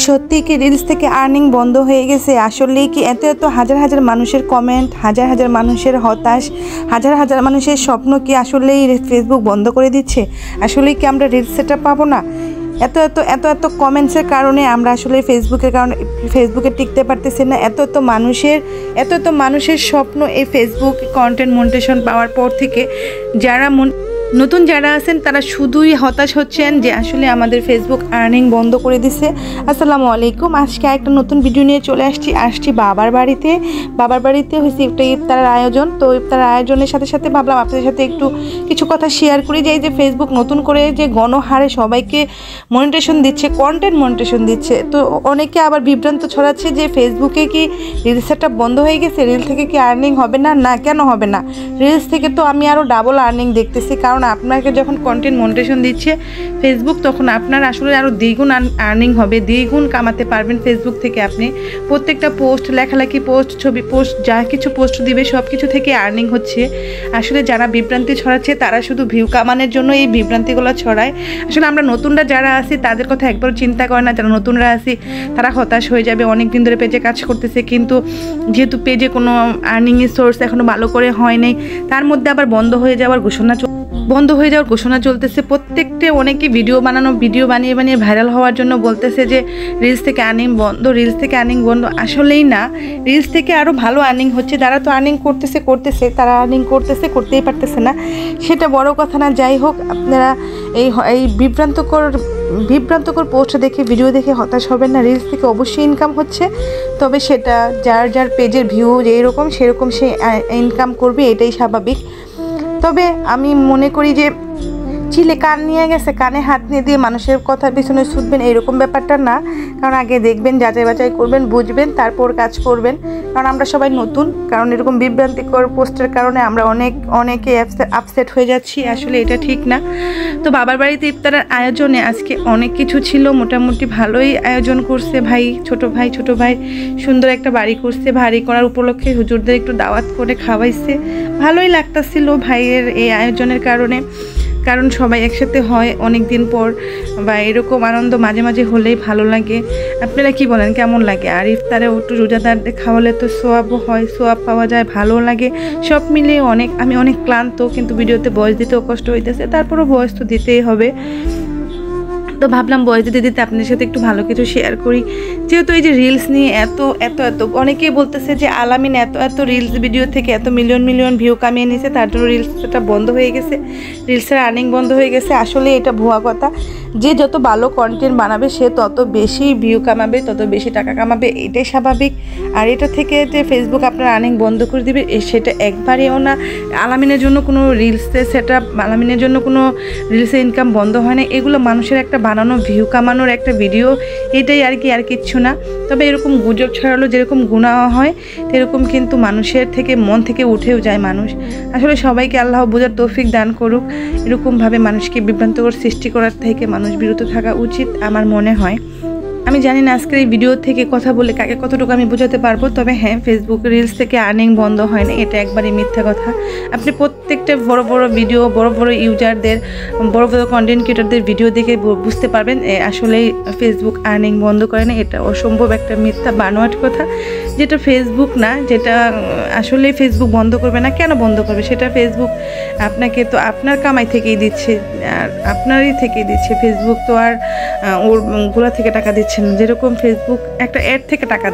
সত্যি কি রিলস থেকে আর্নিং বন্ধ হয়ে গেছে? আসলেই কি এত এত হাজার হাজার মানুষের কমেন্ট, হাজার হাজার মানুষের হতাশ, হাজার হাজার মানুষের স্বপ্ন কি আসলেই ফেসবুক বন্ধ করে দিচ্ছে? আসলেই কি আমরা রিলস সেটা পাবো না? এত এত এত এত কমেন্টসের কারণে আমরা আসলে ফেসবুকে টিকতে পারতেছি না। এত এত মানুষের স্বপ্ন এই ফেসবুক কন্টেন্ট মনিটাইজেশন পাওয়ার পর থেকে নতুন যারা আছেন তারা শুধুই হতাশ হচ্ছেন যে আসলে আমাদের ফেসবুক আর্নিং বন্ধ করে দিছে। আসসালামু আলাইকুম, আজকে একটা নতুন ভিডিও নিয়ে চলে আসছি বাবার বাড়িতে হয়েছে একটা ইফতারের আয়োজন। তো ইফতারের আয়োজনের সাথে সাথে ভাবলাম আপনাদের সাথে একটু কিছু কথা শেয়ার করি যে এই যে ফেসবুক নতুন করে যে গণহারে সবাইকে মনিটাইজেশন দিচ্ছে, কন্টেন্ট মনিটাইজেশন দিচ্ছে। তো অনেকে আবার বিভ্রান্ত ছড়াচ্ছে যে ফেসবুকে কি রিলস সেটআপ বন্ধ হয়ে গেছে, রিল থেকে কি আর্নিং হবে না? না, কেন হবে না? রিলস থেকে তো আমি আরও ডাবল আর্নিং দেখতেছি, কারণ আপনাকে যখন কন্টেন্ট মনিটাইজেশন দিচ্ছে ফেসবুক, তখন আপনার আসলে আরও দ্বিগুণ আর্নিং হবে, দ্বিগুণ কামাতে পারবেন ফেসবুক থেকে। আপনি প্রত্যেকটা পোস্ট, লেখালেখি পোস্ট, ছবি পোস্ট, যা কিছু পোস্ট দিবে সব কিছু থেকে আর্নিং হচ্ছে। আসলে যারা বিভ্রান্তি ছড়াচ্ছে তারা শুধু ভিউ কামানোর জন্য এই বিভ্রান্তিগুলো ছড়ায়। আসলে আমরা নতুনরা যারা আছি তাদের কথা একবারও চিন্তা করে না। যারা নতুনরা আছি তারা হতাশ হয়ে যাবে, অনেক দিন ধরে পেজে কাজ করতেছে, কিন্তু যেহেতু পেজে কোনো আর্নিংয়ের সোর্স এখনও ভালো করে হয় নাই, তার মধ্যে আবার বন্ধ হয়ে যাওয়ার ঘোষণা চলতেছে। প্রত্যেকটা অনেকে ভিডিও বানিয়ে ভাইরাল হওয়ার জন্য বলতেছে যে রিলস থেকে আর্নিং বন্ধ। আসলেই না, রিলস থেকে আরও ভালো আর্নিং হচ্ছে। যারা তো আর্নিং করতেছে তারা আর্নিং করতেই পারতেছে না, সেটা বড় কথা না। যাই হোক, আপনারা এই বিভ্রান্তকর পোস্ট দেখে, ভিডিও দেখে হতাশ হবেন না। রিলস থেকে অবশ্যই ইনকাম হচ্ছে, তবে সেটা যার পেজের ভিউ যেরকম সেরকম সে ইনকাম করবে, এটাই স্বাভাবিক। তবে আমি মনে করি যে চিলে কান নিয়ে গেছে, কানে হাত নিয়ে দিয়ে মানুষের কথা পিছনে ছুটবেন, এরকম ব্যাপারটা না। কারণ আগে দেখবেন, যাচাই বাছাই করবেন, বুঝবেন, তারপর কাজ করবেন। কারণ আমরা সবাই নতুন, কারণ এরকম বিভ্রান্তিকর পোস্টের কারণে আমরা অনেকে আপসেট হয়ে যাচ্ছি। আসলে এটা ঠিক না। তো বাবার বাড়িতে ইফতারের আয়োজনে আজকে অনেক কিছু ছিল, মোটামুটি ভালোই আয়োজন করছে ছোট ভাই সুন্দর একটা বাড়ি করছে। বাড়ি করার উপলক্ষে হুজুরদের একটু দাওয়াত করে খাওয়াইছে, ভালোই লাগতাছিল ভাইয়ের এই আয়োজনের কারণে। কারণ সবাই একসাথে হয় অনেক দিন পর, বা এরকম আনন্দ মাঝে মাঝে হলেই ভালো লাগে। আপনারা কি বলেন, কেমন লাগে? আর ইফতারে একটু রোজাদারদের খাওয়ালে তো সোয়াবও হয়, সোয়াব পাওয়া যায়, ভালো লাগে। সব মিলিয়ে আমি অনেক ক্লান্ত, কিন্তু ভিডিওতে ভয়েস দিতেও কষ্ট হইতেছে, তারপরও ভয়েস তো দিতেই হবে। তো ভাবলাম ভয়েস দিতে আপনাদের সাথে একটু ভালো কিছু শেয়ার করি। যেহেতু এই যে রিলস নিয়ে এত অনেকেই বলতেছে যে আলামিন এত রিলস ভিডিও থেকে এত মিলিয়ন ভিউ কামিয়ে নিয়েছে, তার জন্য রিলসটা বন্ধ হয়ে গেছে, রিলসের আর্নিং বন্ধ হয়ে গেছে। আসলে এটা ভুয়া কথা। যে যত ভালো কন্টেন্ট বানাবে সে তত বেশি ভিউ কামাবে, তত বেশি টাকা কামাবে, এটাই স্বাভাবিক। আর এটা থেকে যে ফেসবুক আপনার আর্নিং বন্ধ করে দিবে সেটা একবারেও না। আলামিনের জন্য কোনো আলামিনের জন্য কোনো রিলসের ইনকাম বন্ধ হয় না। এগুলো মানুষের একটা বানানো ভিউ কামানোর একটা ভিডিও, এটাই আর কিচ্ছু না। তবে এরকম গুজব ছড়ালো যেরকম গুনাহ হয়, সেরকম কিন্তু মানুষের থেকে মন থেকে উঠেও যায় মানুষ। আসলে সবাইকে আল্লাহ বোঝার তৌফিক দান করুক। এরকমভাবে মানুষকে বিভ্রান্তকর সৃষ্টি করার থেকে মানুষ বিরত থাকা উচিত আমার মনে হয়। আমি জানি না আজকের এই ভিডিও থেকে কথা বলে কাকে কতটুকু আমি বোঝাতে পারবো। তবে হ্যাঁ, ফেসবুক রিলস থেকে আর্নিং বন্ধ হয় না, এটা একবারই মিথ্যা কথা। আপনি প্রত্যেকটা বড় ভিডিও, বড় ইউজারদের, বড় কন্টেন্ট ক্রিয়েটরদের ভিডিও দেখে বুঝতে পারবেন আসলেই ফেসবুক আর্নিং বন্ধ করে না। এটা অসম্ভব একটা মিথ্যা বানোয়াট কথা, যেটা ফেসবুক না, যেটা আসলে ফেসবুক বন্ধ করবে না। কেন বন্ধ করবে? সেটা ফেসবুক আপনাকে তো আপনার কামাই থেকেই দিচ্ছে, আর আপনারই থেকেই দিচ্ছে। ফেসবুক তো আর ওর গোলা থেকে টাকা দিচ্ছে না। যেরকম ফেসবুক একটা অ্যাড থেকে টাকা